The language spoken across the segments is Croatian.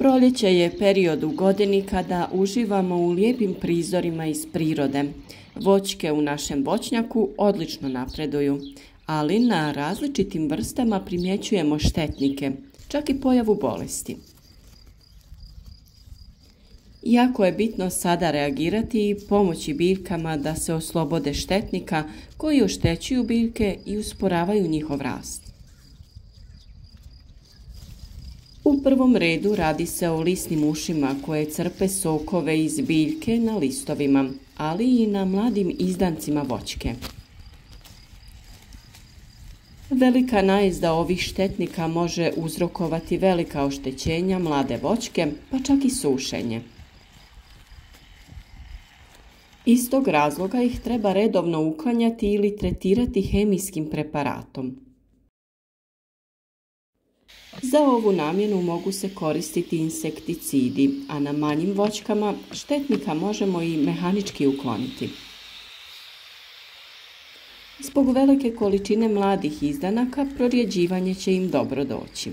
Proljeće je period u godini kada uživamo u lijepim prizorima iz prirode. Voćke u našem voćnjaku odlično napreduju, ali na različitim vrstama primjećujemo štetnike, čak i pojavu bolesti. Jako je bitno sada reagirati i pomoći biljkama da se oslobode štetnika koji oštećuju biljke i usporavaju njihov rast. U prvom redu radi se o lisnim ušima koje crpe sokove iz biljke na listovima, ali i na mladim izdancima voćke. Velika najezda ovih štetnika može uzrokovati velika oštećenja mlade voćke, pa čak i sušenje. Iz tog razloga ih treba redovno uklanjati ili tretirati hemijskim preparatom. Za ovu namjenu mogu se koristiti insekticidi, a na manjim voćkama štetnika možemo i mehanički ukloniti. Zbog velike količine mladih izdanaka prorjeđivanje će im dobro doći.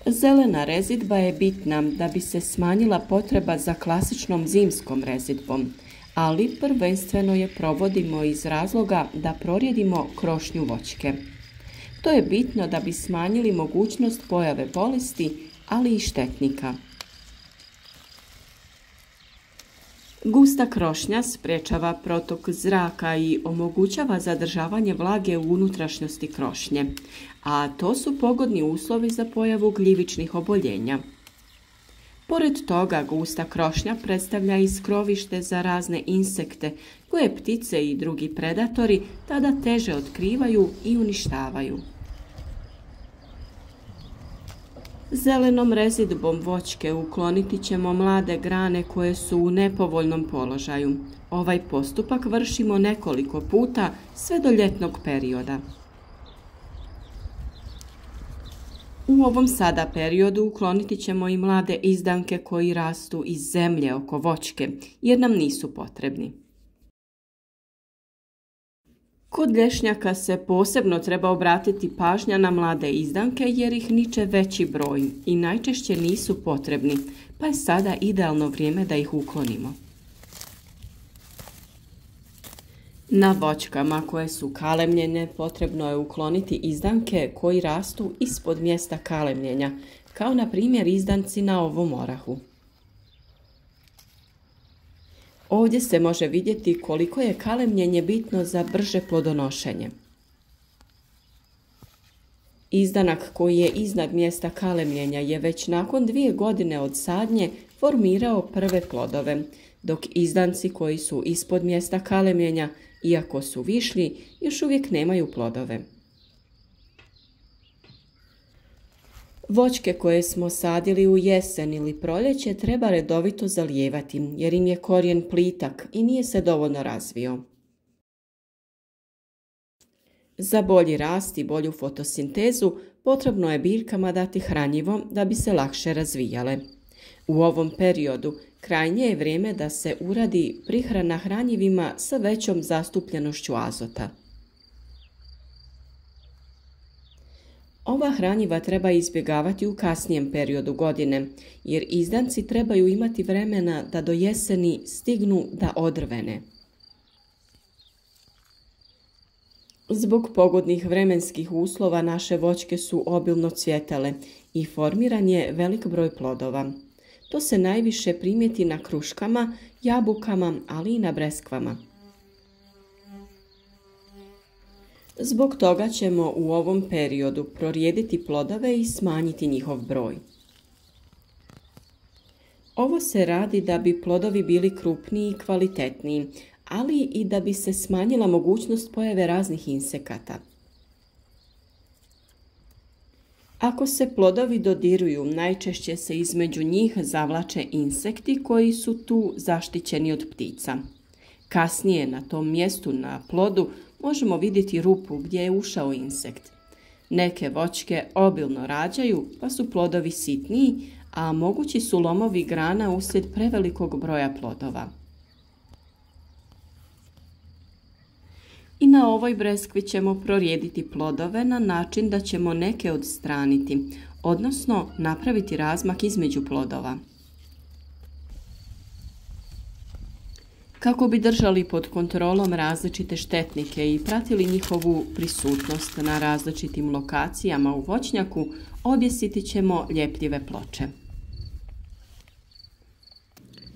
Zelena rezidba je bitna da bi se smanjila potreba za klasičnom zimskom rezidbom, ali prvenstveno je provodimo iz razloga da prorjedimo krošnju voćke. To je bitno da bi smanjili mogućnost pojave bolesti, ali i štetnika. Gusta krošnja sprječava protok zraka i omogućava zadržavanje vlage u unutrašnjosti krošnje, a to su pogodni uslovi za pojavu gljivičnih oboljenja. Pored toga, gusta krošnja predstavlja i skrovište za razne insekte koje ptice i drugi predatori tada teže otkrivaju i uništavaju. Zelenom rezidbom voćke ukloniti ćemo mlade grane koje su u nepovoljnom položaju. Ovaj postupak vršimo nekoliko puta sve do ljetnog perioda. U ovom sada periodu ukloniti ćemo i mlade izdanke koji rastu iz zemlje oko voćke, jer nam nisu potrebni. Kod lješnjaka se posebno treba obratiti pažnja na mlade izdanke jer ih niče veći broj i najčešće nisu potrebni, pa je sada idealno vrijeme da ih uklonimo. Na voćkama koje su kalemljene potrebno je ukloniti izdanke koji rastu ispod mjesta kalemljenja, kao na primjer izdanci na ovom orahu. Ovdje se može vidjeti koliko je kalemljenje bitno za brže plodonošenje. Izdanak koji je iznad mjesta kalemljenja je već nakon 2 godine od sadnje formirao prve plodove, dok izdanci koji su ispod mjesta kalemljenja, iako su višlji, još uvijek nemaju plodove. Voćke koje smo sadili u jesen ili proljeće treba redovito zalijevati jer im je korijen plitak i nije se dovoljno razvio. Za bolji rast i bolju fotosintezu potrebno je biljkama dati hranjivo da bi se lakše razvijale. U ovom periodu krajnje je vrijeme da se uradi prihrana hranjivima sa većom zastupljenošću azota. Ova hranjiva treba izbjegavati u kasnijem periodu godine, jer izdanci trebaju imati vremena da do jeseni stignu da odrvene. Zbog pogodnih vremenskih uslova naše voćke su obilno cvjetale i formiran je velik broj plodova. To se najviše primijeti na kruškama, jabukama, ali i na breskvama. Zbog toga ćemo u ovom periodu prorijediti plodove i smanjiti njihov broj. Ovo se radi da bi plodovi bili krupniji i kvalitetniji, ali i da bi se smanjila mogućnost pojave raznih insekata. Ako se plodovi dodiruju, najčešće se između njih zavlače insekti koji su tu zaštićeni od ptica. Kasnije na tom mjestu na plodu možemo vidjeti rupu gdje je ušao insekt. Neke voćke obilno rađaju pa su plodovi sitniji, a mogući su lomovi grana uslijed prevelikog broja plodova. I na ovoj breskvi ćemo prorijediti plodove na način da ćemo neke odstraniti, odnosno napraviti razmak između plodova. Kako bi držali pod kontrolom različite štetnike i pratili njihovu prisutnost na različitim lokacijama u voćnjaku, objesiti ćemo ljepljive ploče.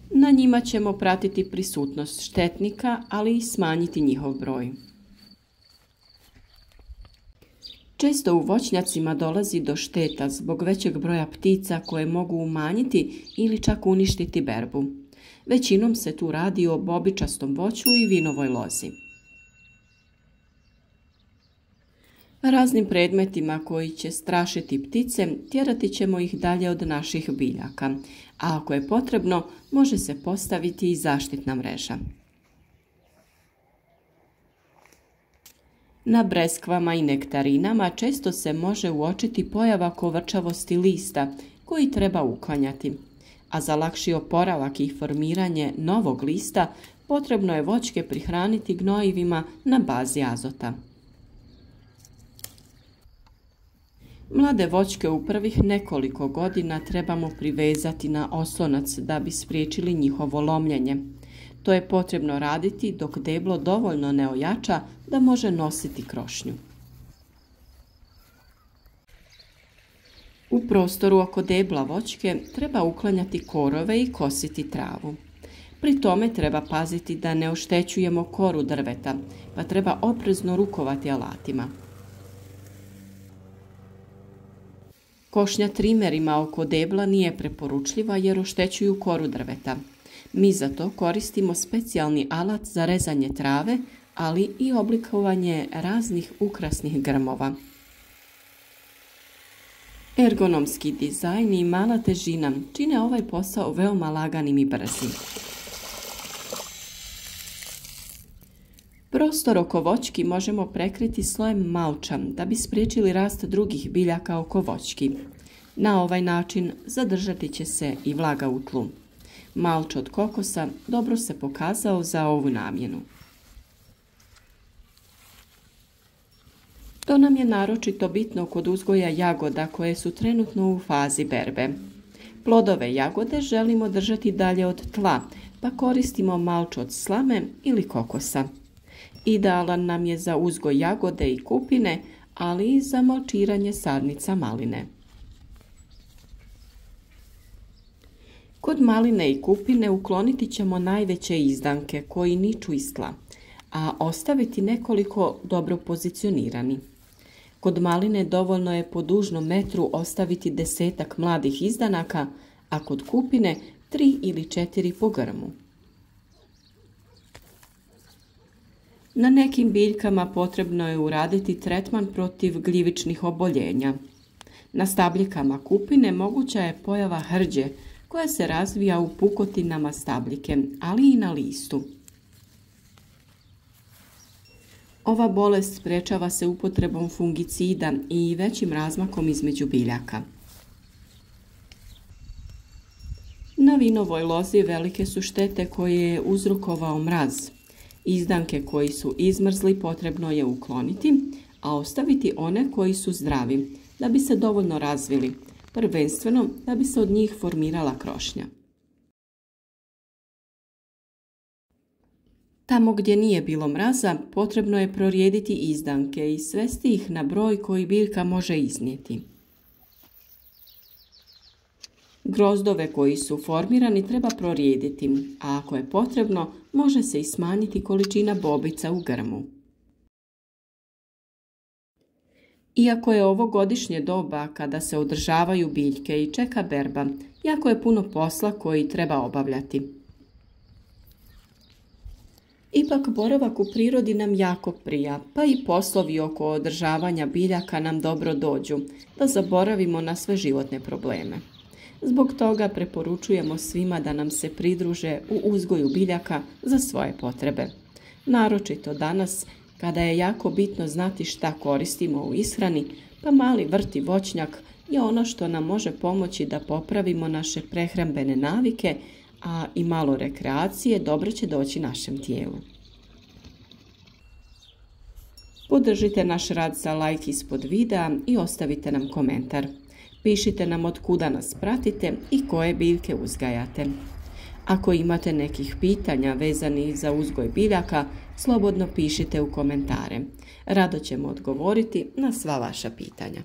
Na njima ćemo pratiti prisutnost štetnika, ali i smanjiti njihov broj. Često u voćnjacima dolazi do šteta zbog većeg broja ptica koje mogu umanjiti ili čak uništiti berbu. Većinom se tu radi o bobičastom voću i vinovoj lozi. Raznim predmetima koji će strašiti ptice, tjerati ćemo ih dalje od naših biljaka, a ako je potrebno, može se postaviti i zaštitna mreža. Na breskvama i nektarinama često se može uočiti pojava kovrčavosti lista koji treba uklanjati, a za lakši oporavak i formiranje novog lista potrebno je voćke prihraniti gnojivima na bazi azota. Mlade voćke u prvih nekoliko godina trebamo privezati na oslonac da bi spriječili njihovo lomljenje. To je potrebno raditi dok deblo dovoljno ne ojača da može nositi krošnju. U prostoru oko debla voćke treba uklanjati korove i kositi travu. Pri tome treba paziti da ne oštećujemo koru drveta, pa treba oprezno rukovati alatima. Košnja trimerima oko debla nije preporučljiva jer oštećuju koru drveta. Mi za to koristimo specijalni alat za rezanje trave, ali i oblikovanje raznih ukrasnih grmova. Ergonomski dizajn i mala težina čine ovaj posao veoma laganim i brzim. Prostor oko voćki možemo prekriti slojem malča da bi spriječili rast drugih biljaka oko voćki. Na ovaj način zadržati će se i vlaga u tlu. Malč od kokosa dobro se pokazao za ovu namjenu. To nam je naročito bitno kod uzgoja jagoda koje su trenutno u fazi berbe. Plodove jagode želimo držati dalje od tla, pa koristimo malč od slame ili kokosa. Idealan nam je za uzgoj jagode i kupine, ali i za malčiranje sadnica maline. Kod maline i kupine ukloniti ćemo najveće izdanke koji niču iz tla, a ostaviti nekoliko dobro pozicionirani. Kod maline dovoljno je po dužnom metru ostaviti 10-ak mladih izdanaka, a kod kupine 3 ili 4 po grmu. Na nekim biljkama potrebno je uraditi tretman protiv gljivičnih oboljenja. Na stabljikama kupine moguća je pojava hrđe koja se razvija u pukotinama stabljike, ali i na listu. Ova bolest sprečava se upotrebom fungicida i većim razmakom između biljaka. Na vinovoj lozi velike su štete koje je uzrokovao mraz. Izdanke koji su izmrzli potrebno je ukloniti, a ostaviti one koji su zdravi, da bi se dovoljno razvili, prvenstveno da bi se od njih formirala krošnja. Tamo gdje nije bilo mraza, potrebno je prorijediti izdanke i svesti ih na broj koji biljka može iznijeti. Grozdove koji su formirani treba prorijediti, a ako je potrebno, može se i smanjiti količina bobica u grmu. Iako je ovo godišnje doba kada se održavaju biljke i čeka berba, jako je puno posla koji treba obavljati. Ipak boravak u prirodi nam jako prija, pa i poslovi oko održavanja biljaka nam dobro dođu, da zaboravimo na sve životne probleme. Zbog toga preporučujemo svima da nam se pridruže u uzgoju biljaka za svoje potrebe. Naročito danas, kada je jako bitno znati šta koristimo u ishrani, pa mali vrt i voćnjak je ono što nam može pomoći da popravimo naše prehrambene navike, a i malo rekreacije dobro će doći našem tijelu. Podržite naš rad sa like ispod videa i ostavite nam komentar. Pišite nam od kuda nas pratite i koje biljke uzgajate. Ako imate nekih pitanja vezanih za uzgoj biljaka, slobodno pišite u komentare. Rado ćemo odgovoriti na sva vaša pitanja.